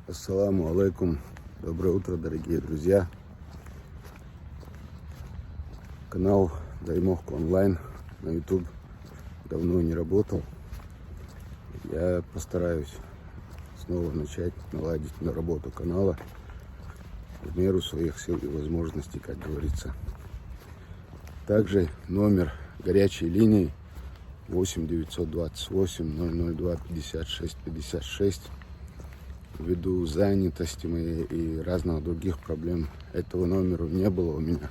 Ассаламу алейкум. Доброе утро, дорогие друзья. Канал Даймовка онлайн на YouTube давно не работал. Я постараюсь снова начать наладить на работу канала в меру своих сил и возможностей, как говорится. Также номер горячей линии 8 928 002 56 56. Ввиду занятости моей и разных других проблем этого номера не было у меня.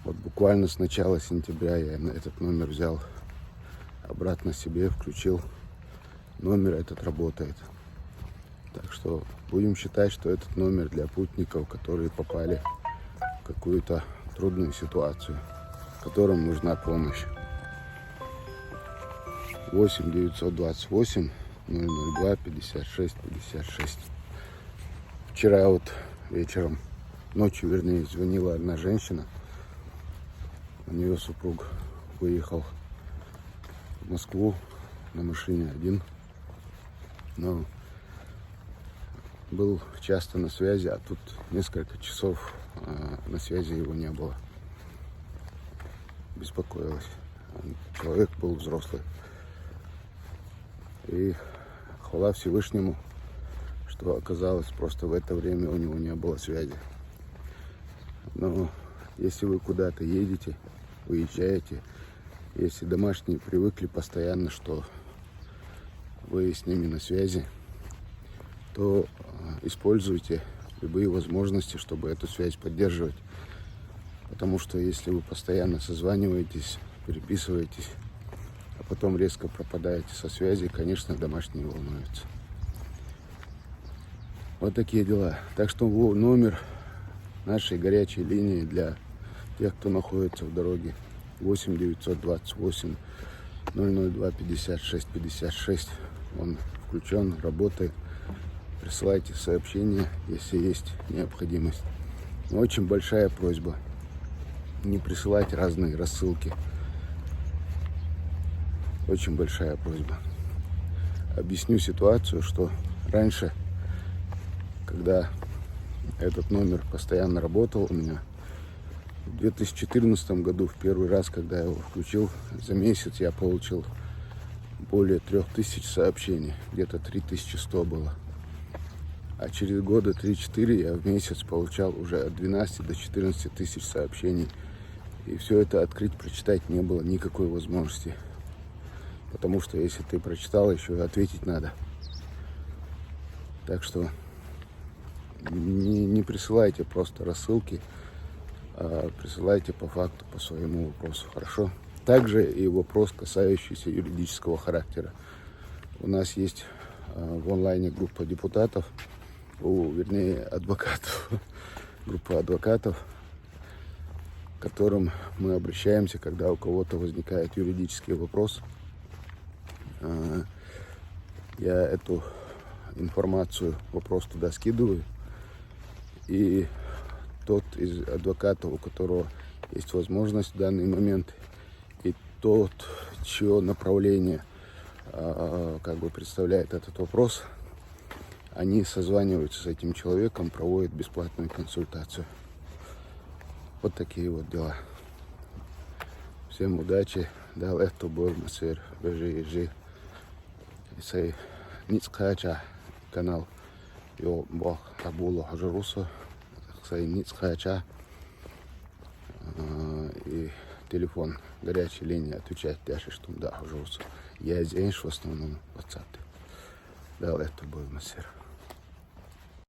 Вот буквально с начала сентября я этот номер взял обратно себе, включил. Номер этот работает. Так что будем считать, что этот номер для путников, которые попали в какую-то трудную ситуацию, которым нужна помощь. 8 928 002 56 56. Вчера вот вечером, ночью вернее, звонила одна женщина. У нее супруг выехал в Москву на машине один, но был часто на связи, а тут несколько часов на связи его не было. Беспокоилась. Человек был взрослый. И хвала Всевышнему, что оказалось, просто в это время у него не было связи. Но если вы куда-то едете, уезжаете, если домашние привыкли постоянно, что вы с ними на связи, то используйте любые возможности, чтобы эту связь поддерживать. Потому что если вы постоянно созваниваетесь, переписываетесь, а потом резко пропадаете со связи, конечно, домашние волнуются. Вот такие дела. Так что номер нашей горячей линии для тех, кто находится в дороге, 8 928 002 56 56. Он включен, работает. Присылайте сообщения, если есть необходимость. Но очень большая просьба не присылать разные рассылки. Очень большая просьба. Объясню ситуацию, что раньше, когда этот номер постоянно работал у меня, в 2014 году, в первый раз, когда я его включил, за месяц я получил более 3000 сообщений, где-то 3100 было. А через года 3-4 я в месяц получал уже от 12 до 14 тысяч сообщений. И все это открыть, прочитать не было никакой возможности. Потому что если ты прочитал, еще и ответить надо. Так что не присылайте просто рассылки, а присылайте по факту, по своему вопросу, хорошо? Также и вопрос, касающийся юридического характера. У нас есть в онлайне группа депутатов, вернее адвокатов, группа адвокатов, к которым мы обращаемся, когда у кого-то возникает юридический вопрос. Я эту информацию, вопрос туда скидываю, и тот из адвокатов, у которого есть возможность в данный момент, и тот, чье направление как бы представляет этот вопрос, они созваниваются с этим человеком, проводят бесплатную консультацию. Вот такие вот дела. Всем удачи. Дал это был масыр. Бежи. Сей ницкача канал. Йо бог абулу хажруса. Сей ницкача. И телефон горячей линии отвечает Яши, что да хажруса. Я здесь в основном WhatsApp. Дал это был масыр.